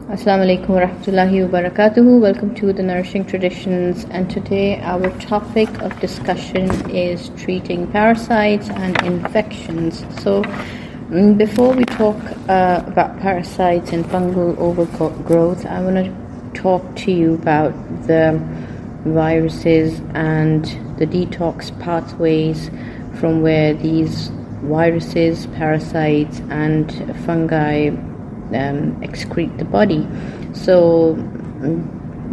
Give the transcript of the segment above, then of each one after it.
Assalamu alaikum wa rahmatullahi wa barakatuhu. Welcome to the Nourishing Traditions, and today our topic of discussion is treating parasites and infections. So before we talk about parasites and fungal overgrowth, I want to talk to you about the viruses and the detox pathways from where these viruses, parasites and fungi excrete the body. So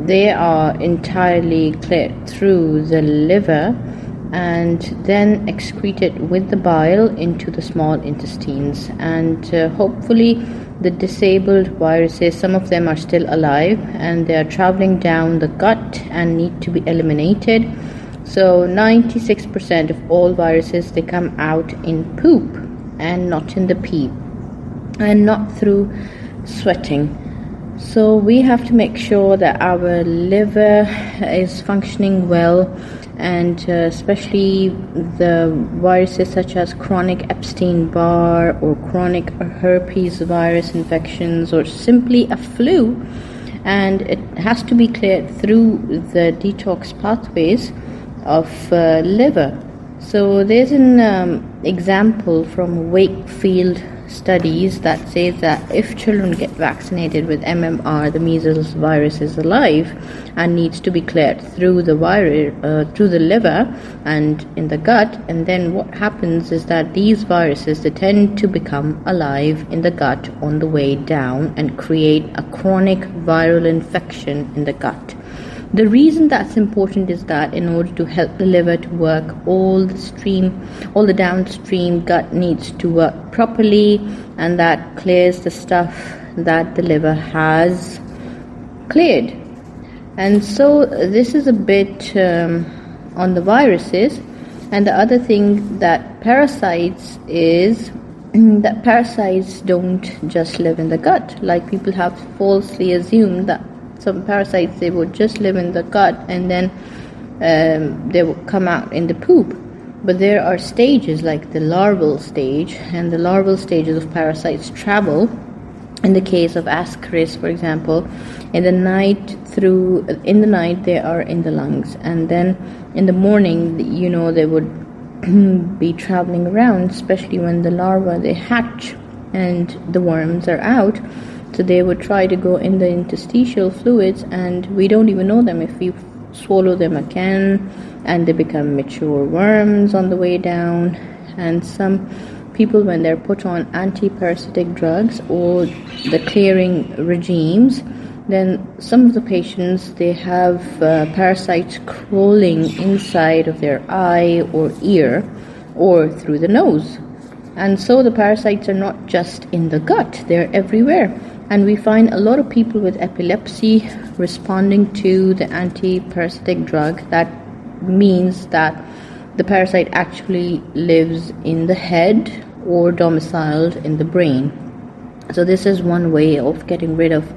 they are entirely cleared through the liver and then excreted with the bile into the small intestines, and hopefully the disabled viruses, some of them are still alive and they are traveling down the gut and need to be eliminated. So 96% of all viruses, they come out in poop and not in the pee, and not through sweating. So we have to make sure that our liver is functioning well, and especially the viruses such as chronic Epstein Barr or chronic herpes virus infections, or simply a flu, and it has to be cleared through the detox pathways of liver. So there's an example from Wakefield studies that says that if children get vaccinated with MMR, the measles virus is alive and needs to be cleared through the through the liver and in the gut. And then what happens is that these viruses, they tend to become alive in the gut on the way down and create a chronic viral infection in the gut. The reason that's important is that in order to help the liver to work, all the downstream gut needs to work properly, and that clears the stuff that the liver has cleared. And so this is a bit on the viruses. And the other thing that parasites is that parasites don't just live in the gut. Like, people have falsely assumed that some parasites, they would just live in the gut and then they will come out in the poop. But there are stages like the larval stage, and the larval stages of parasites travel. In the case of Ascaris, for example, in the night they are in the lungs, and then in the morning, they would be traveling around, especially when the larvae, they hatch and the worms are out. So they would try to go in the interstitial fluids, and we don't even know them if we swallow them again, and they become mature worms on the way down. And some people, when they're put on anti-parasitic drugs or the clearing regimes, then some of the patients, they have parasites crawling inside of their eye or ear or through the nose. And so the parasites are not just in the gut, they're everywhere. And we find a lot of people with epilepsy responding to the anti-parasitic drug. That means that the parasite actually lives in the head or domiciled in the brain. So this is one way of getting rid of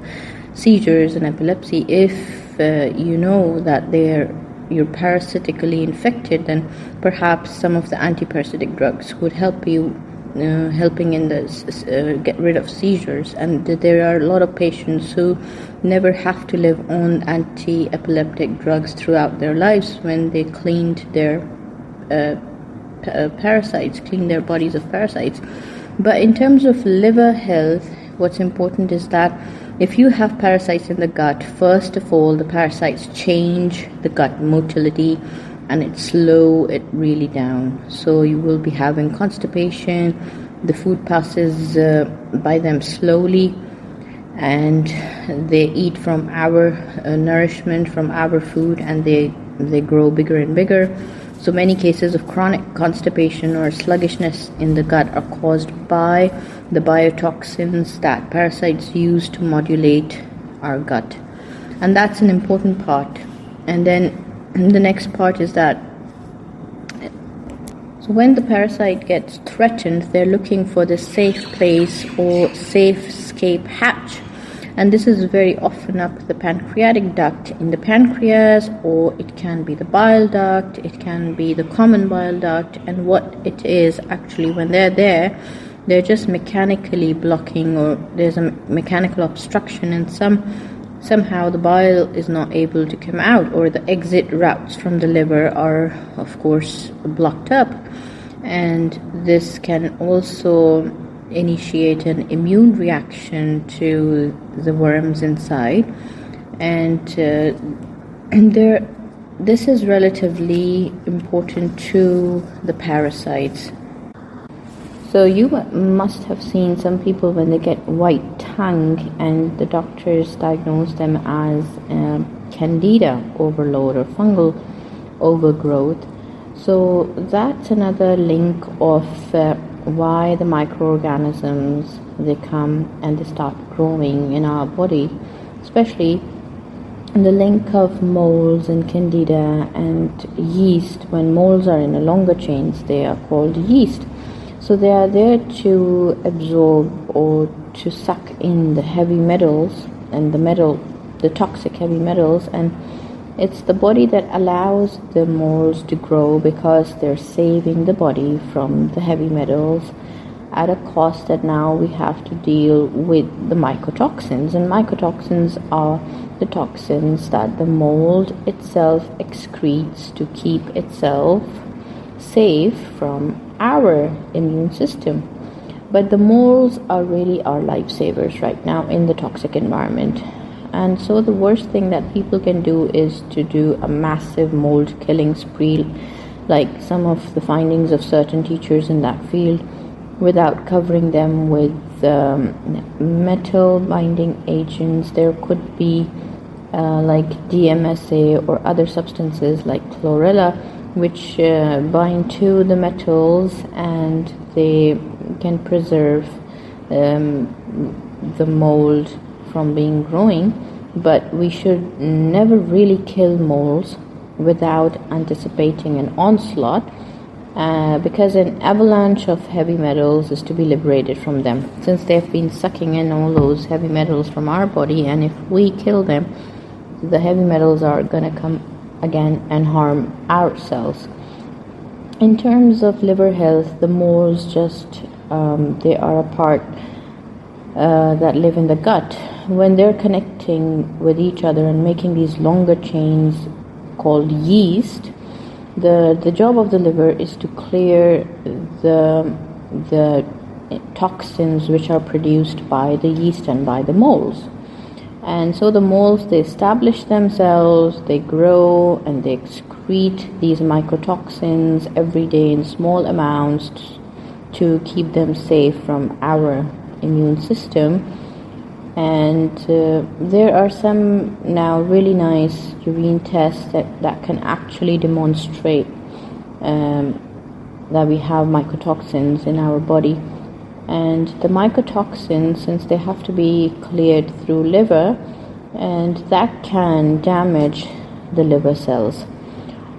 seizures and epilepsy. If you know that you're parasitically infected, then perhaps some of the anti-parasitic drugs would help you, helping in the get rid of seizures. And there are a lot of patients who never have to live on anti-epileptic drugs throughout their lives when they cleaned their parasites, clean their bodies of parasites. But in terms of liver health, what's important is that if you have parasites in the gut, first of all, the parasites change the gut motility and it slow it really down. So you will be having constipation, the food passes by them slowly, and they eat from our nourishment, from our food, and they grow bigger and bigger. So many cases of chronic constipation or sluggishness in the gut are caused by the biotoxins that parasites use to modulate our gut. And that's an important part. And then the next part is that so when the parasite gets threatened, they're looking for the safe place or safe escape hatch. And this is very often up the pancreatic duct in the pancreas, or it can be the bile duct, it can be the common bile duct. And what it is actually, when they're there, they're just mechanically blocking, or there's a mechanical obstruction, and somehow the bile is not able to come out, or the exit routes from the liver are of course blocked up. And this can also initiate an immune reaction to the worms inside, and this is relatively important to the parasites. So you must have seen some people when they get white tongue and the doctors diagnose them as candida overload or fungal overgrowth. So that's another link of why the microorganisms, they come and they start growing in our body, especially the link of moles and candida and yeast. When moles are in the longer chains, they are called yeast. So they are there to absorb or to suck in the heavy metals and the toxic heavy metals, and it's the body that allows the moles to grow because they're saving the body from the heavy metals at a cost that now we have to deal with the mycotoxins. And mycotoxins are the toxins that the mold itself excretes to keep itself safe from our immune system. But the moles are really our lifesavers right now in the toxic environment. And so the worst thing that people can do is to do a massive mold killing spree, like some of the findings of certain teachers in that field, without covering them with metal binding agents. There could be like DMSA or other substances like Chlorella, which bind to the metals, and they can preserve the mold from being growing. But we should never really kill moles without anticipating an onslaught, because an avalanche of heavy metals is to be liberated from them, since they've been sucking in all those heavy metals from our body. And if we kill them, the heavy metals are going to come again and harm our cells. In terms of liver health, the moles just they are a part that live in the gut. When they're connecting with each other and making these longer chains called yeast, the job of the liver is to clear the toxins which are produced by the yeast and by the moles. And so the moles, they establish themselves, they grow, and they excrete these mycotoxins every day in small amounts to keep them safe from our immune system. And there are some now really nice urine tests that can actually demonstrate that we have mycotoxins in our body. And the mycotoxins, since they have to be cleared through liver, and that can damage the liver cells.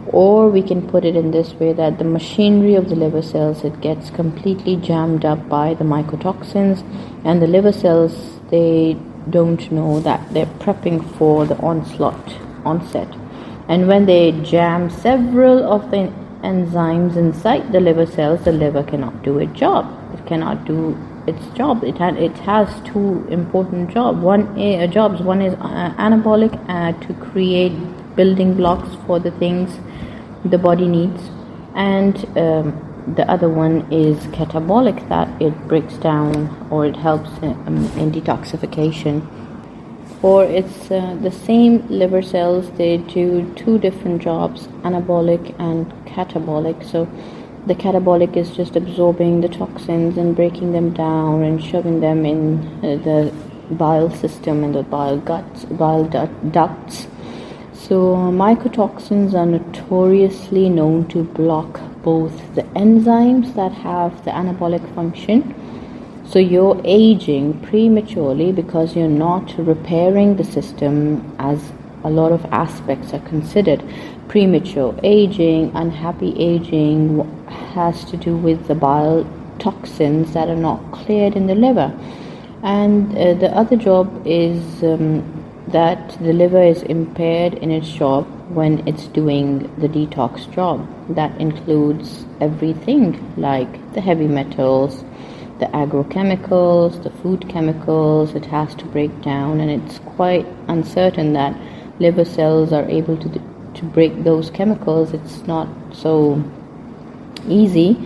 Or we can put it in this way, that the machinery of the liver cells, it gets completely jammed up by the mycotoxins, and the liver cells, they don't know that they're prepping for the onset. And when they jam several of the enzymes inside the liver cells, the liver cannot do its job. It cannot do its job. It has two important jobs. One is anabolic, to create building blocks for the things the body needs, and the other one is catabolic, that it breaks down or it helps in detoxification. Or it's the same liver cells, they do two different jobs, anabolic and catabolic. So the catabolic is just absorbing the toxins and breaking them down and shoving them in the bile system and the bile ducts. So mycotoxins are notoriously known to block both the enzymes that have the anabolic function. So you're aging prematurely because you're not repairing the system, as a lot of aspects are considered. Premature aging, unhappy aging, has to do with the bile toxins that are not cleared in the liver. And the other job is that the liver is impaired in its job when it's doing the detox job. That includes everything like the heavy metals, the agrochemicals, the food chemicals it has to break down, and it's quite uncertain that liver cells are able to break those chemicals. It's not so easy.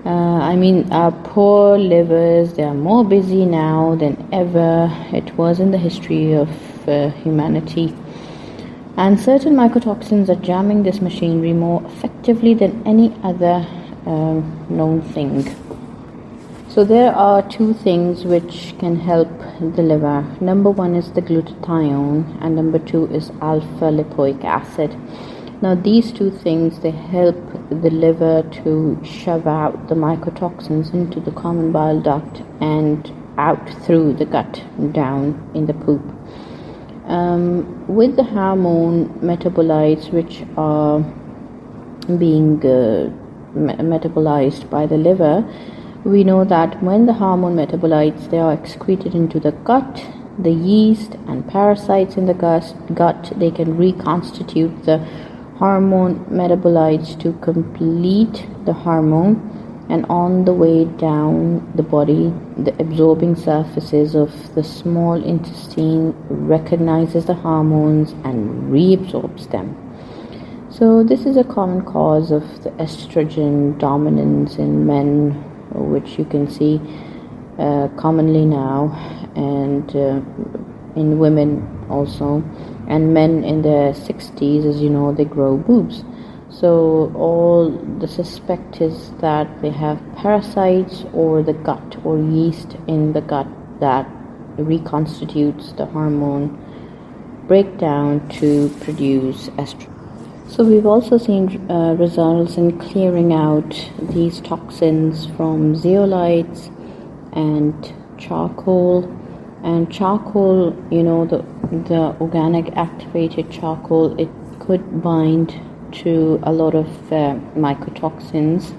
Our poor livers, they are more busy now than ever it was in the history of humanity. And certain mycotoxins are jamming this machinery more effectively than any other known thing. So there are two things which can help the liver. Number one is the glutathione, and number two is alpha lipoic acid. Now these two things, they help the liver to shove out the mycotoxins into the common bile duct and out through the gut down in the poop. With the hormone metabolites which are being metabolized by the liver, we know that when the hormone metabolites, they are excreted into the gut, the yeast and parasites in the gut, they can reconstitute the hormone metabolites to complete the hormone, and on the way down the body, the absorbing surfaces of the small intestine recognizes the hormones and reabsorbs them. So this is a common cause of the estrogen dominance in men, which you can see commonly now, and in women also, and men in their 60s, as you know, they grow boobs. So all the suspect is that they have parasites or the gut or yeast in the gut that reconstitutes the hormone breakdown to produce estrogen. So we've also seen results in clearing out these toxins from zeolites and charcoal. And charcoal, the organic activated charcoal, it could bind to a lot of mycotoxins.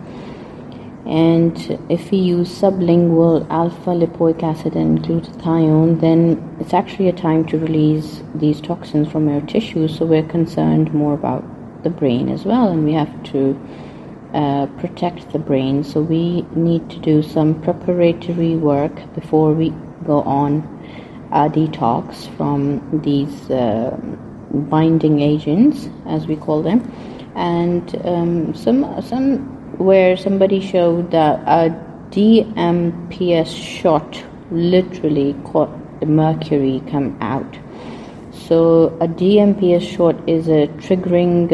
And if we use sublingual alpha lipoic acid and glutathione, then it's actually a time to release these toxins from our tissues. So we're concerned more about the brain as well, and we have to protect the brain. So we need to do some preparatory work before we go on a detox from these binding agents, as we call them. And somewhere somebody showed that a DMPS shot literally caught the mercury come out. So a DMPS shot is a triggering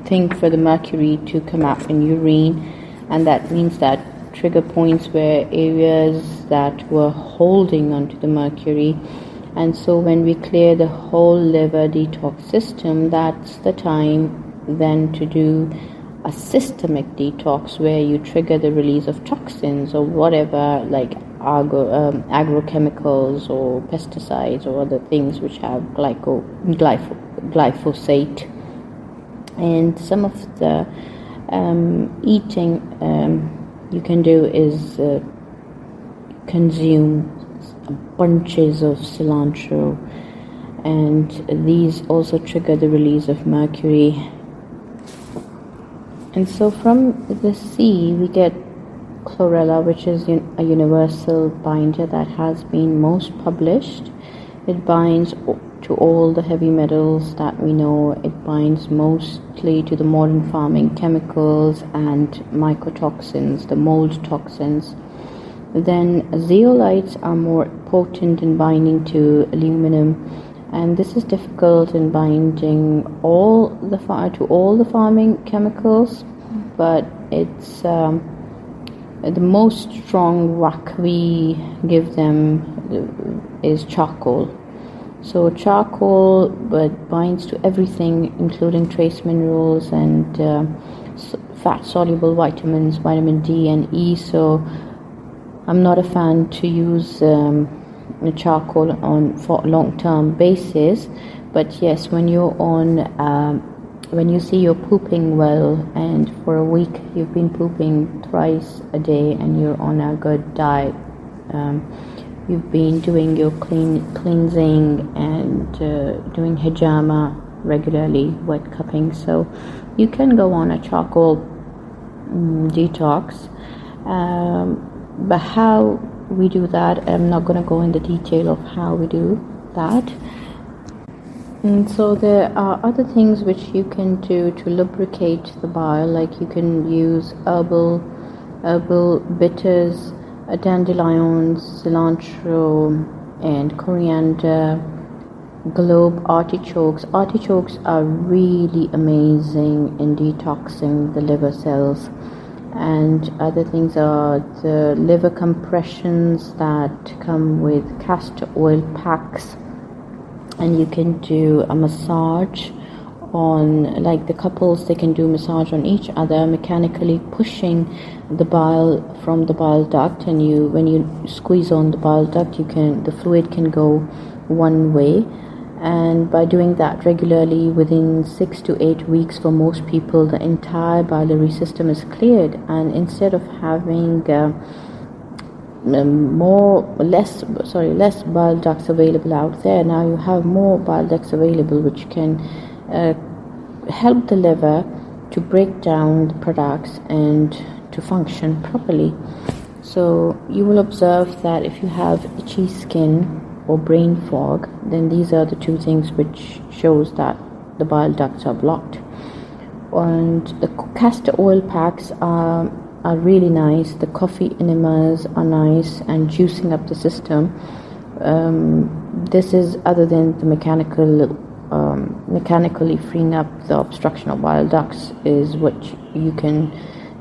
thing for the mercury to come out in urine, and that means that trigger points were areas that were holding onto the mercury. And so when we clear the whole liver detox system, that's the time then to do a systemic detox where you trigger the release of toxins or whatever, like agrochemicals or pesticides or other things which have glyphosate. And some of the eating you can do is consume bunches of cilantro, and these also trigger the release of mercury. And so from the sea we get Chlorella, which is a universal binder that has been most published. It binds to all the heavy metals that we know. It binds mostly to the modern farming chemicals and mycotoxins, the mold toxins. Then zeolites are more potent in binding to aluminum, and this is difficult in binding to all the farming chemicals, but it's the most strong rock we give them is charcoal. So charcoal binds to everything, including trace minerals and fat-soluble vitamins, vitamin D and E. So I'm not a fan to use charcoal for long-term basis. But yes, when you're when you see you're pooping well, and for a week you've been pooping thrice a day, and you're on a good diet, you've been doing your cleansing and doing hijama regularly, wet cupping, so you can go on a charcoal detox. But how we do that, I'm not going to go into detail of how we do that. And so there are other things which you can do to lubricate the bile, like you can use herbal bitters, dandelions, cilantro, and coriander, globe artichokes. Artichokes are really amazing in detoxing the liver cells. And other things are the liver compressions that come with castor oil packs, and you can do a massage on, like the couples, they can do massage on each other, mechanically pushing the bile from the bile duct, and when you squeeze on the bile duct, the fluid can go one way. And by doing that regularly, within 6 to 8 weeks for most people, the entire biliary system is cleared. And instead of having less bile ducts available out there, now you have more bile ducts available, which can help the liver to break down the products and to function properly. So you will observe that if you have itchy skin or brain fog, then these are the two things which shows that the bile ducts are blocked. And the castor oil packs are really nice. The coffee enemas are nice and juicing up the system. This is, other than the mechanically freeing up the obstruction of bile ducts, is what you can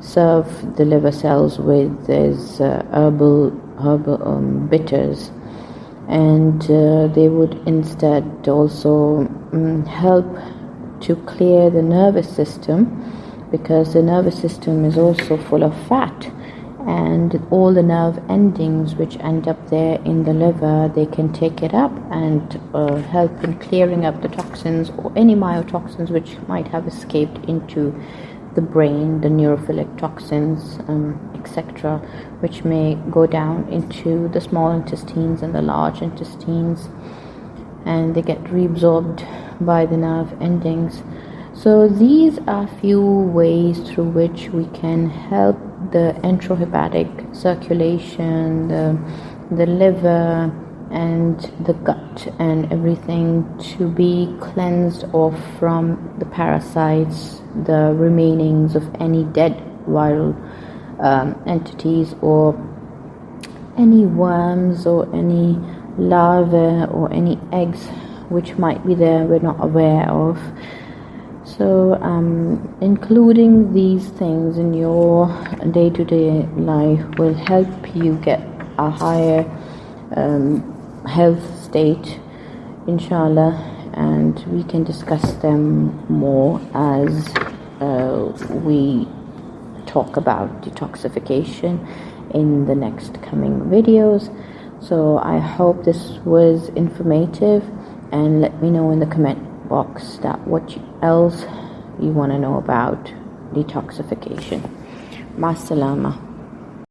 serve the liver cells with, is herbal bitters. And they would instead also help to clear the nervous system, because the nervous system is also full of fat, and all the nerve endings which end up there in the liver, they can take it up and help in clearing up the toxins or any mycotoxins which might have escaped into the brain, the neurophilic toxins, etc., which may go down into the small intestines and the large intestines, and they get reabsorbed by the nerve endings. So these are few ways through which we can help the enterohepatic circulation, the liver and the gut and everything to be cleansed off from the parasites, the remainings of any dead viral entities, or any worms or any larvae or any eggs which might be there we're not aware of. So including these things in your day-to-day life will help you get a higher health state, inshallah, and we can discuss them more as we talk about detoxification in the next coming videos. So I hope this was informative, and let me know in the comment box that what else you want to know about detoxification. Ma salama.